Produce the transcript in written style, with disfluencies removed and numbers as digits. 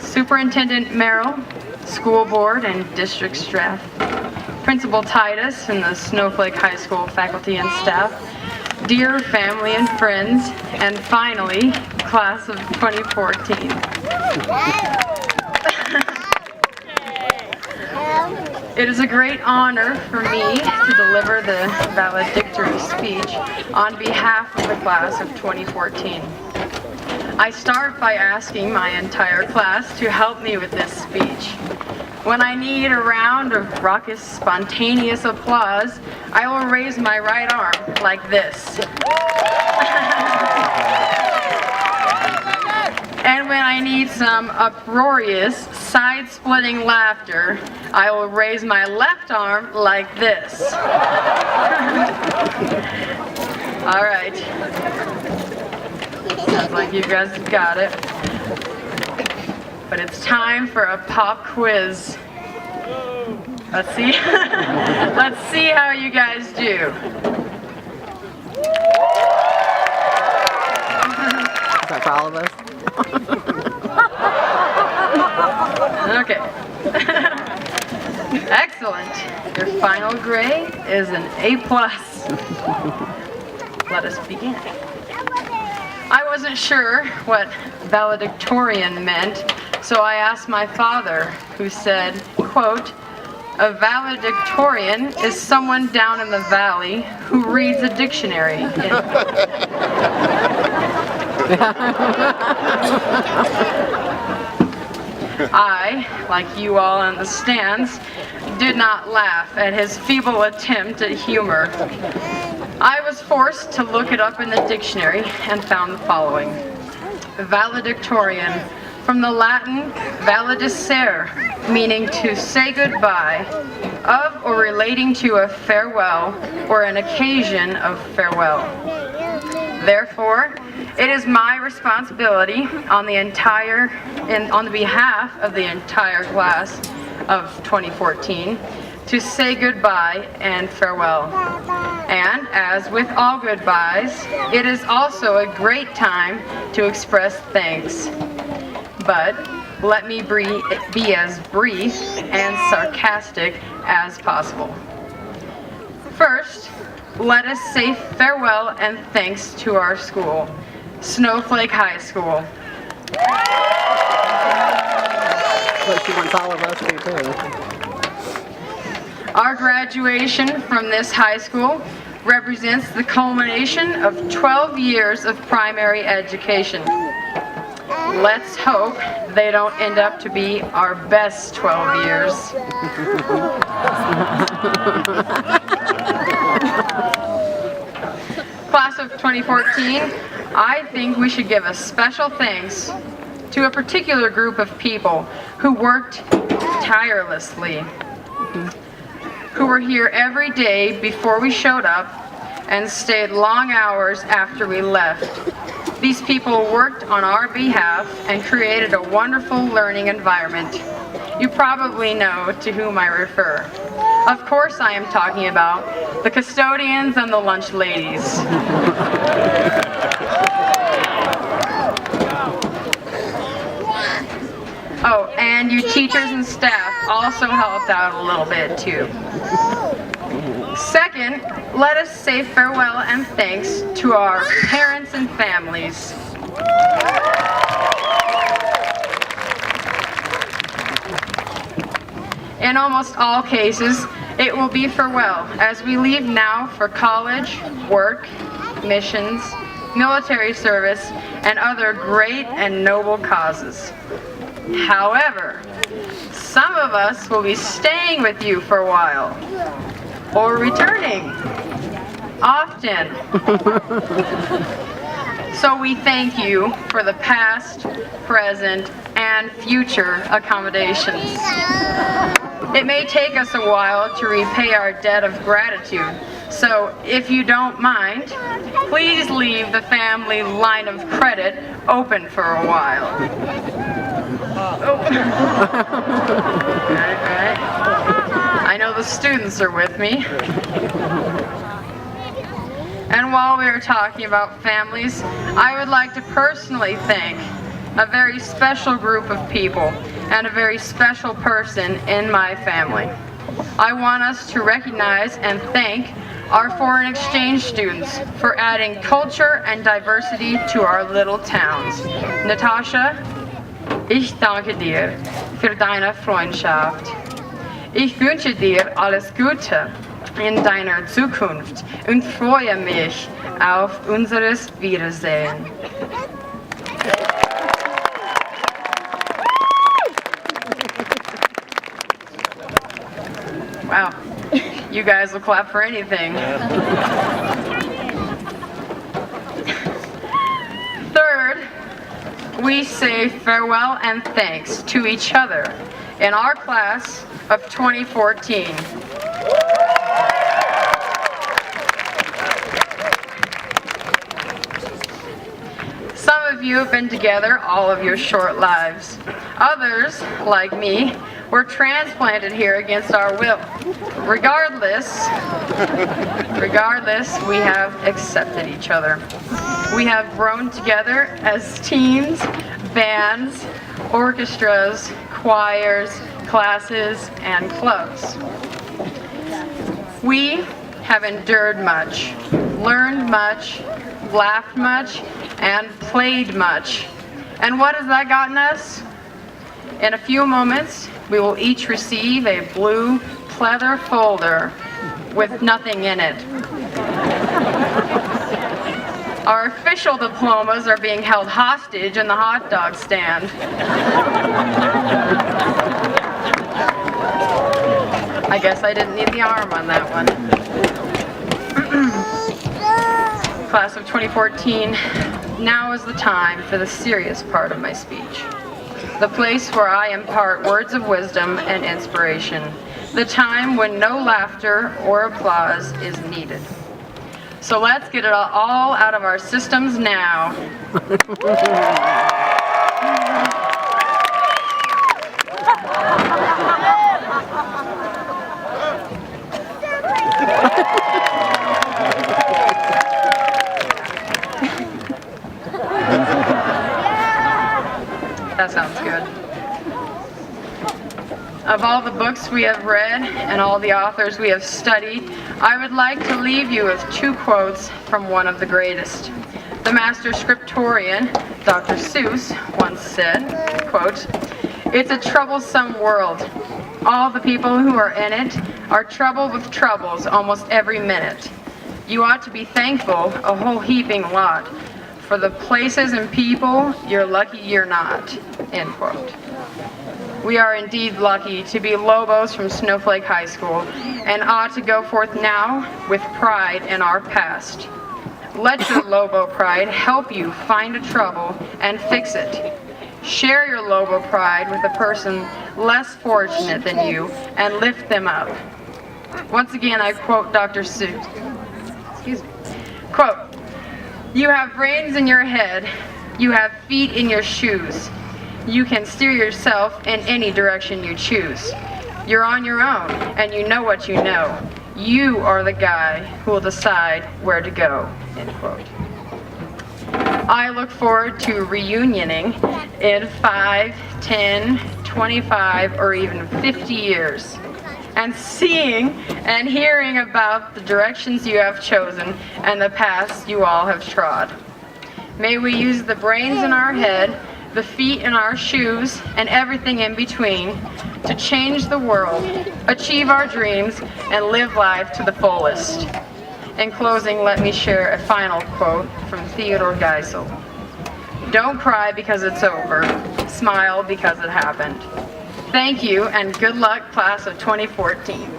Superintendent Merrill, school board and district staff, Principal Titus and the Snowflake High School faculty and staff, dear family and friends, and finally, class of 2014. It is a great honor for me to deliver the valedictory speech on behalf of the class of 2014. I start by asking my entire class to help me with this speech. When I need a round of raucous, spontaneous applause, I will raise my right arm like this. And when I need some uproarious, side-splitting laughter, I will raise my left arm like this. All right. Sounds like you guys got it. But it's time for a pop quiz. Let's see. Let's see how you guys do. Is that for all of us? Okay. Excellent. Your final grade is an A+. Let us begin. I wasn't sure what valedictorian meant, so I asked my father, who said, quote, "A valedictorian is someone down in the valley who reads a dictionary." I, like you all in the stands, did not laugh at his feeble attempt at humor. I was forced to look it up in the dictionary and found the following. Valedictorian, from the Latin valedicere, meaning to say goodbye, of or relating to a farewell or an occasion of farewell. Therefore, it is my responsibility on the behalf of the entire class of 2014 to say goodbye and farewell. And as with all goodbyes, it is also a great time to express thanks. But let me be as brief and sarcastic as possible. First, let us say farewell and thanks to our school, Snowflake High School. But she wants all of us to too. Our graduation from this high school represents the culmination of 12 years of primary education. Let's hope they don't end up to be our best 12 years. Class of 2014, I think we should give a special thanks to a particular group of people who worked tirelessly, who were here every day before we showed up and stayed long hours after we left. These people worked on our behalf and created a wonderful learning environment. You probably know to whom I refer. Of course I am talking about the custodians and the lunch ladies. Oh, and you teachers and staff also helped out a little bit too. Second, let us say farewell and thanks to our parents and families. In almost all cases, it will be farewell as we leave now for college, work, missions, military service, and other great and noble causes. However, some of us will be staying with you for a while, or returning, often. So we thank you for the past, present, and future accommodations. It may take us a while to repay our debt of gratitude, So if you don't mind, please leave the family line of credit open for a while. Oh. Right. I know the students are with me. And while we are talking about families, I would like to personally thank a very special group of people and a very special person in my family. I want us to recognize and thank our foreign exchange students for adding culture and diversity to our little towns. Natasha, ich danke dir für deine Freundschaft. Ich wünsche dir alles Gute in deiner Zukunft und freue mich auf unseres Wiedersehen. Wow, you guys will clap for anything. Third, we say farewell and thanks to each other in our class of 2014. Some of you have been together all of your short lives. Others, like me, were transplanted here against our will. Regardless, we have accepted each other. We have grown together as teams, bands, orchestras, choirs, classes, and clubs. We have endured much, learned much, laughed much, and played much. And what has that gotten us? In a few moments, we will each receive a blue pleather folder with nothing in it. Our official diplomas are being held hostage in the hot dog stand. I guess I didn't need the arm on that one. Class of 2014, now is the time for the serious part of my speech. The place where I impart words of wisdom and inspiration. The time when no laughter or applause is needed. So let's get it all out of our systems now. That sounds good. Of all the books we have read and all the authors we have studied, I would like to leave you with two quotes from one of the greatest. The master scriptorian, Dr. Seuss, once said, quote, "It's a troublesome world. All the people who are in it are troubled with troubles almost every minute. You ought to be thankful, a whole heaping lot, for the places and people you're lucky you're not," end quote. We are indeed lucky to be Lobos from Snowflake High School and ought to go forth now with pride in our past. Let your Lobo pride help you find a trouble and fix it. Share your Lobo pride with a person less fortunate than you and lift them up. Once again, I quote Dr. Seuss. Excuse me. Quote, "You have brains in your head, you have feet in your shoes. You can steer yourself in any direction you choose. You're on your own, and you know what you know. You are the guy who will decide where to go," end quote. I look forward to reunioning in 5, 10, 25, or even 50 years, and seeing and hearing about the directions you have chosen and the paths you all have trod. May we use the brains in our head, the feet in our shoes, and everything in between to change the world, achieve our dreams, and live life to the fullest. In closing, let me share a final quote from Theodore Geisel. "Don't cry because it's over. Smile because it happened." Thank you, and good luck, class of 2014.